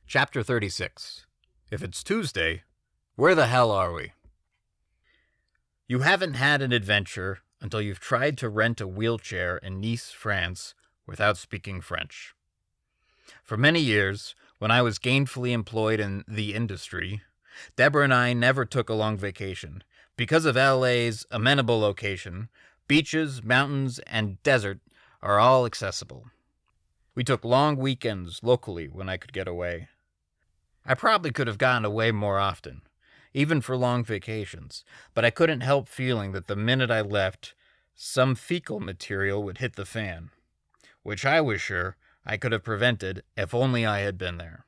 Chapter 36. If it's Tuesday, where the hell are we? You haven't had an adventure until you've tried to rent a wheelchair in Nice, France, without speaking French. For many years, when I was gainfully employed in the industry, Deborah and I never took a long vacation. Because of LA's amenable location, beaches, mountains, and desert are all accessible. We took long weekends locally when I could get away. I probably could have gotten away more often, even for long vacations, but I couldn't help feeling that the minute I left, some fecal material would hit the fan, which I was sure I could have prevented if only I had been there.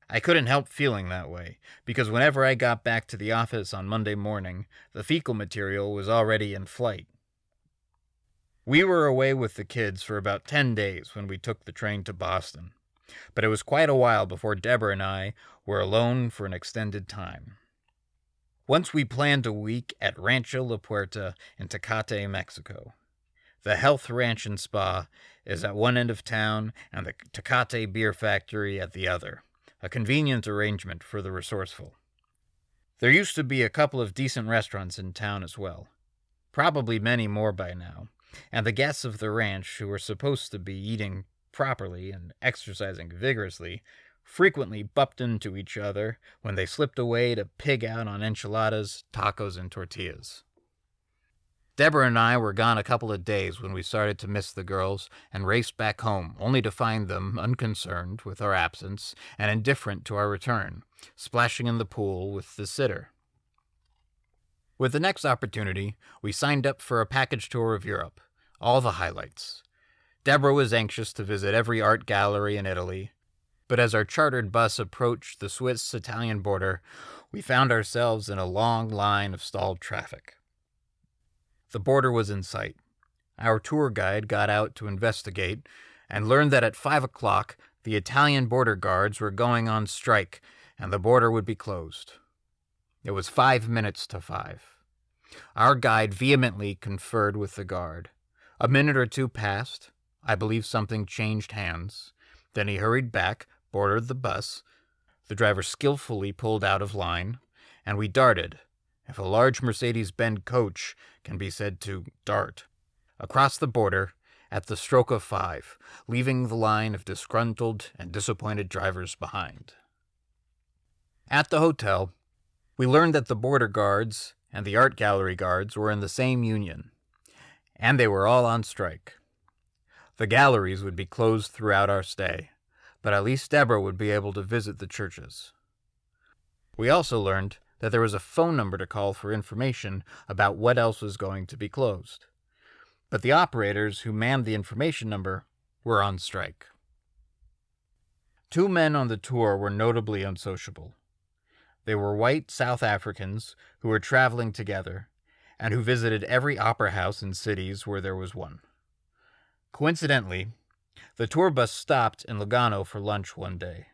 I couldn't help feeling that way, because whenever I got back to the office on Monday morning, the fecal material was already in flight. We were away with the kids for about 10 days when we took the train to Boston, but it was quite a while before Deborah and I were alone for an extended time. Once we planned a week at Rancho La Puerta in Tecate, Mexico. The Health Ranch and Spa is at one end of town and the Tecate Beer Factory at the other, a convenient arrangement for the resourceful. There used to be a couple of decent restaurants in town as well, probably many more by now, and the guests of the ranch who were supposed to be eating properly and exercising vigorously frequently bumped into each other when they slipped away to pig out on enchiladas, tacos, and tortillas. Deborah and I were gone a couple of days when we started to miss the girls and raced back home, only to find them unconcerned with our absence and indifferent to our return, splashing in the pool with the sitter. With the next opportunity, we signed up for a package tour of Europe, all the highlights. Deborah was anxious to visit every art gallery in Italy, but as our chartered bus approached the Swiss-Italian border, we found ourselves in a long line of stalled traffic. The border was in sight. Our tour guide got out to investigate and learned that at 5 o'clock the Italian border guards were going on strike and the border would be closed. It was 5 minutes to 5. Our guide vehemently conferred with the guard. A minute or two passed. I believe something changed hands. Then he hurried back, boarded the bus. The driver skillfully pulled out of line, and we darted, if a large Mercedes-Benz coach can be said to dart, across the border at the stroke of 5, leaving the line of disgruntled and disappointed drivers behind. At the hotel, we learned that the border guards and the art gallery guards were in the same union, and they were all on strike. The galleries would be closed throughout our stay, but at least Deborah would be able to visit the churches. We also learned that there was a phone number to call for information about what else was going to be closed, but the operators who manned the information number were on strike. 2 men on the tour were notably unsociable. They were white South Africans who were traveling together and who visited every opera house in cities where there was one. Coincidentally, the tour bus stopped in Lugano for lunch one day,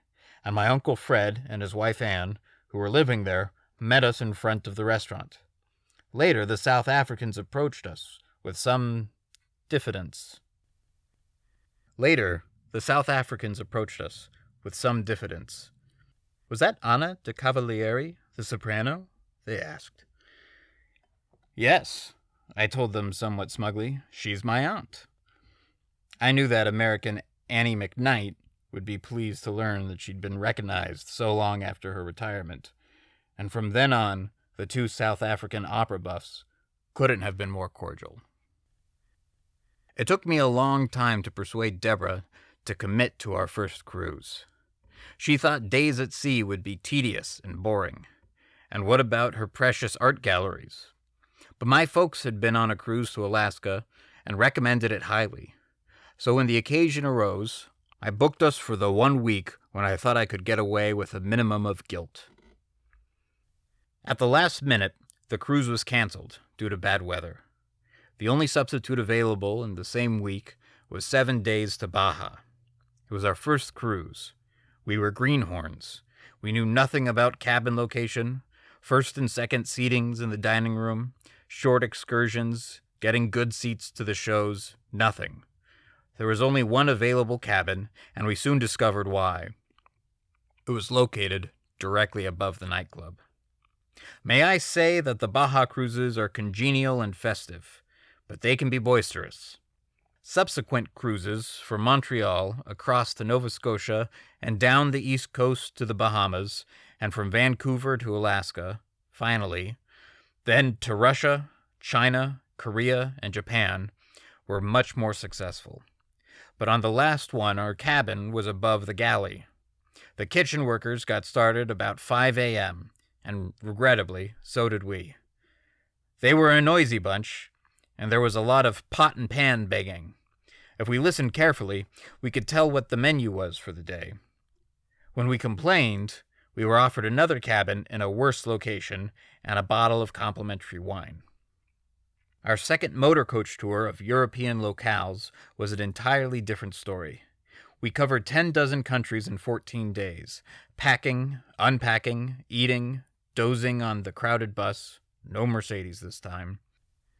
and my Uncle Fred and his wife Anne, who were living there, met us in front of the restaurant. Later, the South Africans approached us with some diffidence. Was that Anna de Cavalieri, the soprano? They asked. Yes, I told them somewhat smugly. She's my aunt. I knew that American Annie McKnight would be pleased to learn that she'd been recognized so long after her retirement, and from then on, the 2 South African opera buffs couldn't have been more cordial. It took me a long time to persuade Deborah to commit to our first cruise. She thought days at sea would be tedious and boring, and what about her precious art galleries? But my folks had been on a cruise to Alaska and recommended it highly. So when the occasion arose, I booked us for the 1 week when I thought I could get away with a minimum of guilt. At the last minute, the cruise was canceled due to bad weather. The only substitute available in the same week was 7 days to Baja. It was our first cruise. We were greenhorns. We knew nothing about cabin location, first and second seatings in the dining room, short excursions, getting good seats to the shows, nothing. There was only one available cabin, and we soon discovered why. It was located directly above the nightclub. May I say that the Baja cruises are congenial and festive, but they can be boisterous. Subsequent cruises from Montreal across to Nova Scotia and down the east coast to the Bahamas, and from Vancouver to Alaska, finally, then to Russia, China, Korea, and Japan, were much more successful. But on the last one, our cabin was above the galley. The kitchen workers got started about 5 a.m., and regrettably, so did we. They were a noisy bunch, and there was a lot of pot and pan begging. If we listened carefully, we could tell what the menu was for the day. When we complained, we were offered another cabin in a worse location and a bottle of complimentary wine. Our second motor coach tour of European locales was an entirely different story. We covered 10 dozen countries in 14 days, packing, unpacking, eating, dozing on the crowded bus, no Mercedes this time,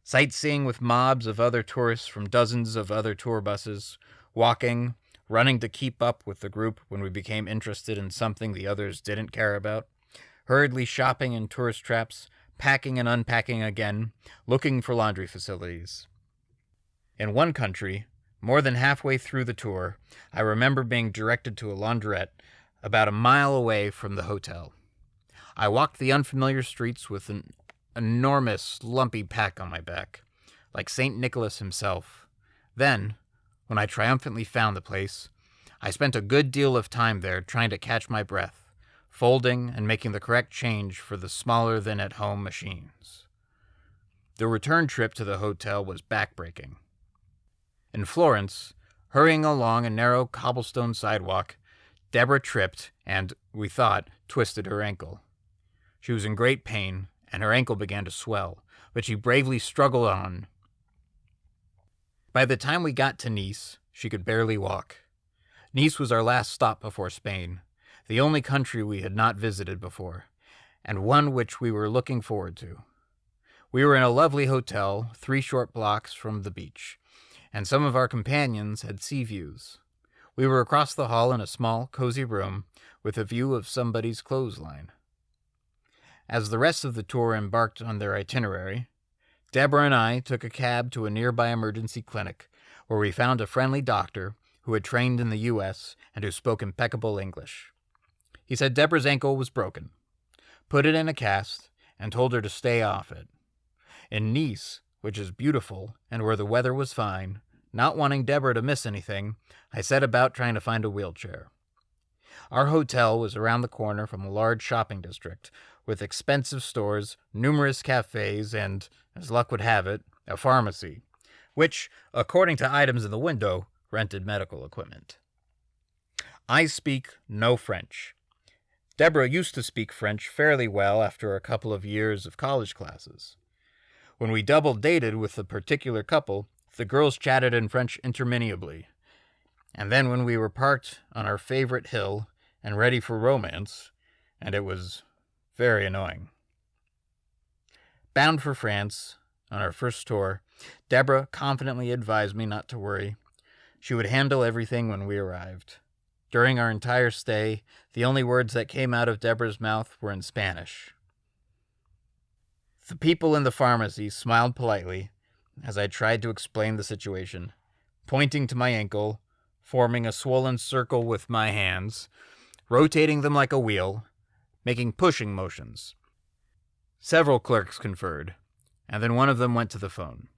sightseeing with mobs of other tourists from dozens of other tour buses, walking, running to keep up with the group when we became interested in something the others didn't care about, hurriedly shopping in tourist traps, packing and unpacking again, looking for laundry facilities. In one country, more than halfway through the tour, I remember being directed to a laundrette about a mile away from the hotel. I walked the unfamiliar streets with an enormous, lumpy pack on my back, like St. Nicholas himself. Then, when I triumphantly found the place, I spent a good deal of time there trying to catch my breath, folding and making the correct change for the smaller-than-at-home machines. The return trip to the hotel was backbreaking. In Florence, hurrying along a narrow cobblestone sidewalk, Deborah tripped and, we thought, twisted her ankle. She was in great pain, and her ankle began to swell, but she bravely struggled on. By the time we got to Nice, she could barely walk. Nice was our last stop before Spain, the only country we had not visited before, and one which we were looking forward to. We were in a lovely hotel 3 short blocks from the beach, and some of our companions had sea views. We were across the hall in a small, cozy room with a view of somebody's clothesline. As the rest of the tour embarked on their itinerary, Deborah and I took a cab to a nearby emergency clinic, where we found a friendly doctor who had trained in the U.S. and who spoke impeccable English. He said Deborah's ankle was broken, put it in a cast, and told her to stay off it. In Nice, which is beautiful and where the weather was fine, not wanting Deborah to miss anything, I set about trying to find a wheelchair. Our hotel was around the corner from a large shopping district, with expensive stores, numerous cafes, and, as luck would have it, a pharmacy, which, according to items in the window, rented medical equipment. I speak no French. Deborah used to speak French fairly well after a couple of years of college classes. When we double dated with the particular couple, the girls chatted in French interminably. And then when we were parked on our favorite hill and ready for romance, and it was very annoying. Bound for France, on our first tour, Deborah confidently advised me not to worry. She would handle everything when we arrived. During our entire stay, the only words that came out of Deborah's mouth were in Spanish. The people in the pharmacy smiled politely as I tried to explain the situation, pointing to my ankle, forming a swollen circle with my hands, rotating them like a wheel, making pushing motions. Several clerks conferred, and then one of them went to the phone.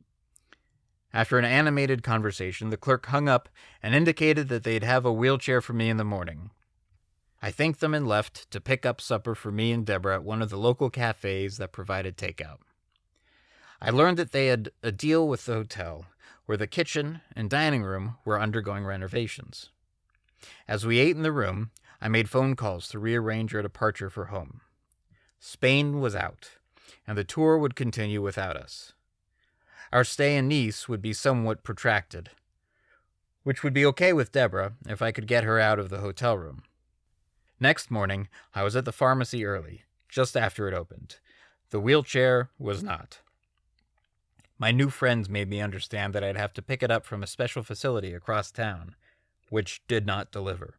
After an animated conversation, the clerk hung up and indicated that they'd have a wheelchair for me in the morning. I thanked them and left to pick up supper for me and Deborah at one of the local cafes that provided takeout. I learned that they had a deal with the hotel, where the kitchen and dining room were undergoing renovations. As we ate in the room, I made phone calls to rearrange our departure for home. Spain was out, and the tour would continue without us. Our stay in Nice would be somewhat protracted, which would be okay with Deborah if I could get her out of the hotel room. Next morning, I was at the pharmacy early, just after it opened. The wheelchair was not. My new friends made me understand that I'd have to pick it up from a special facility across town, which did not deliver.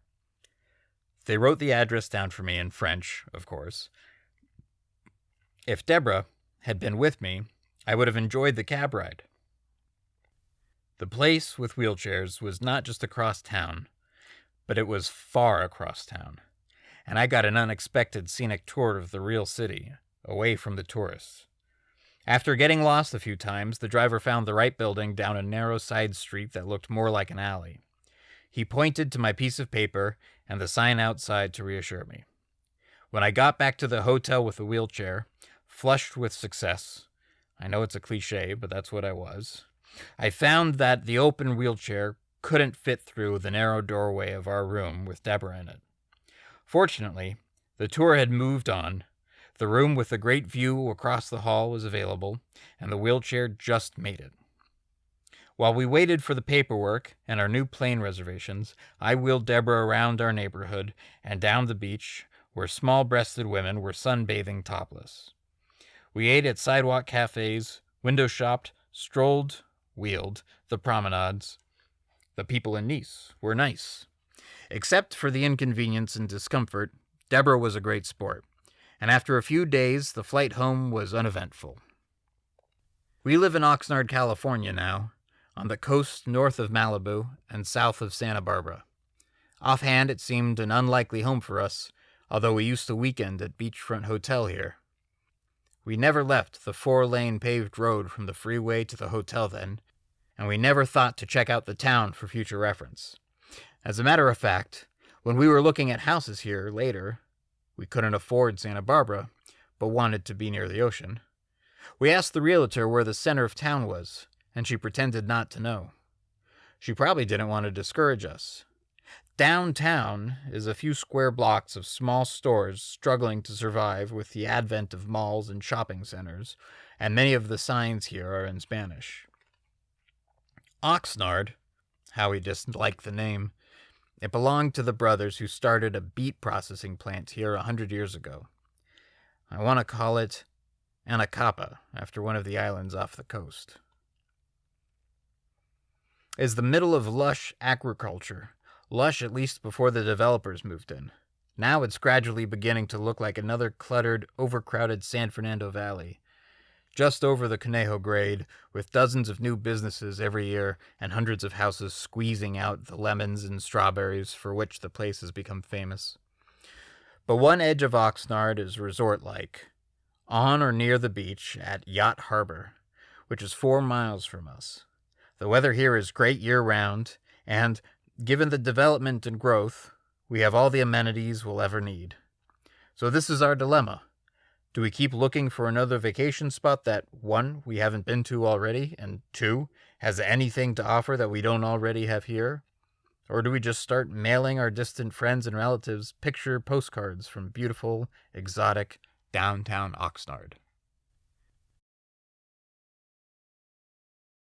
They wrote the address down for me in French, of course. If Deborah had been with me, I would have enjoyed the cab ride. The place with wheelchairs was not just across town, but it was far across town, and I got an unexpected scenic tour of the real city, away from the tourists. After getting lost a few times, the driver found the right building down a narrow side street that looked more like an alley. He pointed to my piece of paper and the sign outside to reassure me. When I got back to the hotel with the wheelchair, flushed with success, I know it's a cliche, but that's what I was, I found that the open wheelchair couldn't fit through the narrow doorway of our room with Deborah in it. Fortunately, the tour had moved on. The room with a great view across the hall was available, and the wheelchair just made it. While we waited for the paperwork and our new plane reservations, I wheeled Deborah around our neighborhood and down the beach, where small-breasted women were sunbathing topless. We ate at sidewalk cafes, window-shopped, strolled, wheeled, the promenades. The people in Nice were nice. Except for the inconvenience and discomfort, Deborah was a great sport, and after a few days, the flight home was uneventful. We live in Oxnard, California now, on the coast north of Malibu and south of Santa Barbara. Offhand, it seemed an unlikely home for us, although we used to weekend at Beachfront Hotel here. We never left the 4-lane paved road from the freeway to the hotel then, and we never thought to check out the town for future reference. As a matter of fact, when we were looking at houses here later, we couldn't afford Santa Barbara, but wanted to be near the ocean. We asked the realtor where the center of town was, and she pretended not to know. She probably didn't want to discourage us. Downtown is a few square blocks of small stores struggling to survive with the advent of malls and shopping centers, and many of the signs here are in Spanish. Oxnard, Howie disliked the name, it belonged to the brothers who started a beet processing plant here 100 years ago. I want to call it Anacapa, after one of the islands off the coast. Is the middle of lush agriculture, lush at least before the developers moved in. Now it's gradually beginning to look like another cluttered, overcrowded San Fernando Valley, just over the Conejo grade, with dozens of new businesses every year and hundreds of houses squeezing out the lemons and strawberries for which the place has become famous. But one edge of Oxnard is resort-like, on or near the beach at Yacht Harbor, which is 4 miles from us. The weather here is great year-round, and, given the development and growth, we have all the amenities we'll ever need. So this is our dilemma. Do we keep looking for another vacation spot that, 1, we haven't been to already, and 2, has anything to offer that we don't already have here? Or do we just start mailing our distant friends and relatives picture postcards from beautiful, exotic, downtown Oxnard?